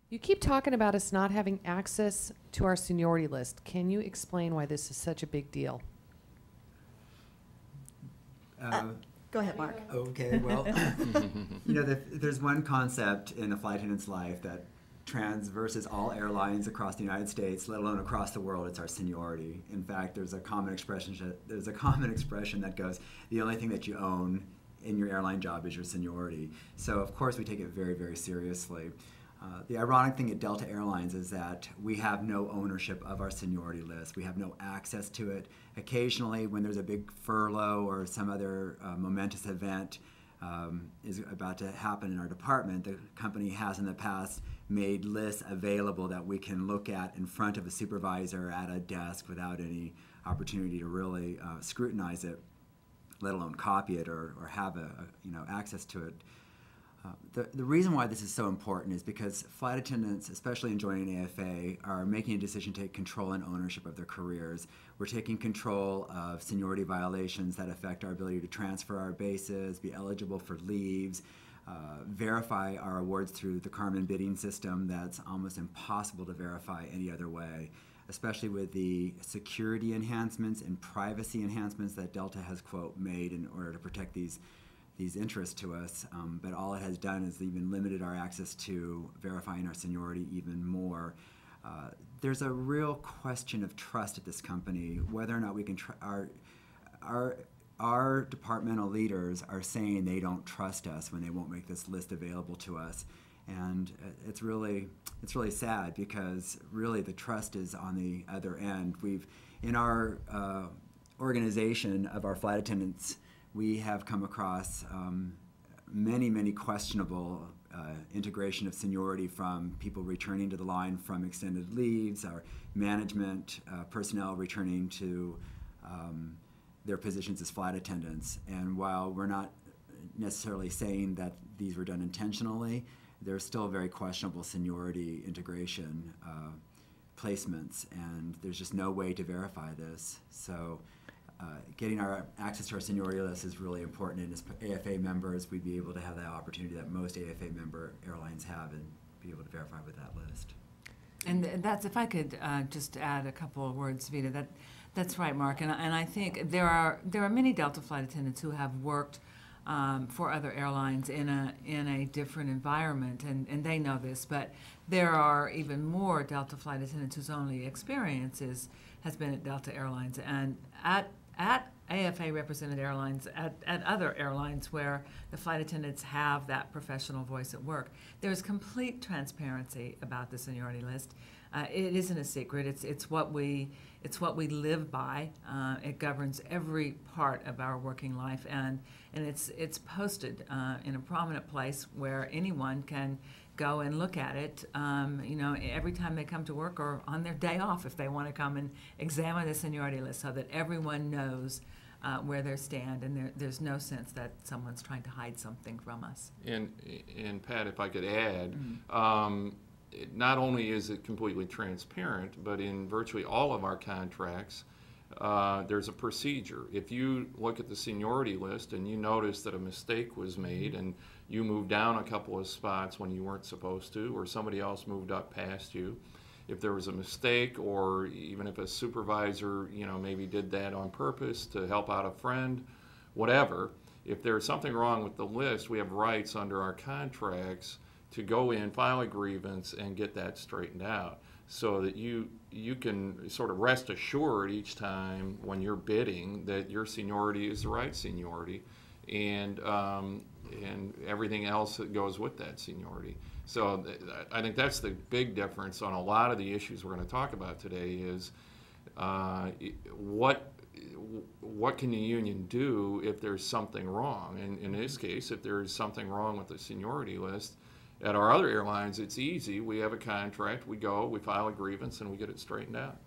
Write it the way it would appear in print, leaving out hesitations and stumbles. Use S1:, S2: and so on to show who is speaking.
S1: You keep talking about us not having access to our seniority list. Can you explain why this is such a big deal?
S2: Go ahead, Mark.
S3: Okay, well, there's one concept in a flight attendant's life that transverses all airlines across the United States, let alone across the world. It's our seniority. In fact, there's a common expression that goes, the only thing that you own in your airline job is your seniority. So, of course, we take it very, very seriously. The ironic thing at Delta Airlines is that we have no ownership of our seniority list. We have no access to it. Occasionally, when there's a big furlough or some other momentous event is about to happen in our department, the company has in the past made lists available that we can look at in front of a supervisor at a desk without any opportunity to really scrutinize it, let alone copy it or have access to it. The reason why this is so important is because flight attendants, especially in joining AFA, are making a decision to take control and ownership of their careers. We're taking control of seniority violations that affect our ability to transfer our bases, be eligible for leaves, verify our awards through the Carmen bidding system that's almost impossible to verify any other way, especially with the security enhancements and privacy enhancements that Delta has, quote, made in order to protect these interests to us, but all it has done is even limited our access to verifying our seniority even more. There's a real question of trust at this company, whether or not we can our departmental leaders are saying they don't trust us when they won't make this list available to us. And it's really sad because really the trust is on the other end. In our organization of our flight attendants, we have come across many questionable integration of seniority from people returning to the line from extended leaves, our management personnel returning to their positions as flight attendants. And while we're not necessarily saying that these were done intentionally, there's still very questionable seniority integration placements, and there's just no way to verify this. So getting our access to our seniority list is really important, and as AFA members, we'd be able to have that opportunity that most AFA member airlines have and be able to verify with that list.
S4: And that's, if I could just add a couple of words, Vita, that's right, Mark, and I think there are many Delta flight attendants who have worked for other airlines in a different environment, and they know this, but there are even more Delta flight attendants whose only experience has been at Delta Airlines and at AFA represented airlines, at other airlines where the flight attendants have that professional voice at work. There's complete transparency about the seniority list. It isn't a secret. It's what we live by. It governs every part of our working life, and it's posted in a prominent place where anyone can go and look at it, every time they come to work or on their day off if they want to come and examine the seniority list so that everyone knows where they stand, and there's no sense that someone's trying to hide something from us.
S5: And Pat, if I could add, not only is it completely transparent, but in virtually all of our contracts, there's a procedure. If you look at the seniority list and you notice that a mistake was made and you moved down a couple of spots when you weren't supposed to, or somebody else moved up past you, if there was a mistake, or even if a supervisor, maybe did that on purpose to help out a friend, whatever, if there's something wrong with the list, we have rights under our contracts to go in, file a grievance, and get that straightened out, so that you can sort of rest assured each time when you're bidding that your seniority is the right seniority, and everything else that goes with that seniority. So I think that's the big difference on a lot of the issues we're going to talk about today is what can the union do if there's something wrong? And in this case, if there's something wrong with the seniority list, at our other airlines, it's easy. We have a contract, we go, we file a grievance, and we get it straightened out.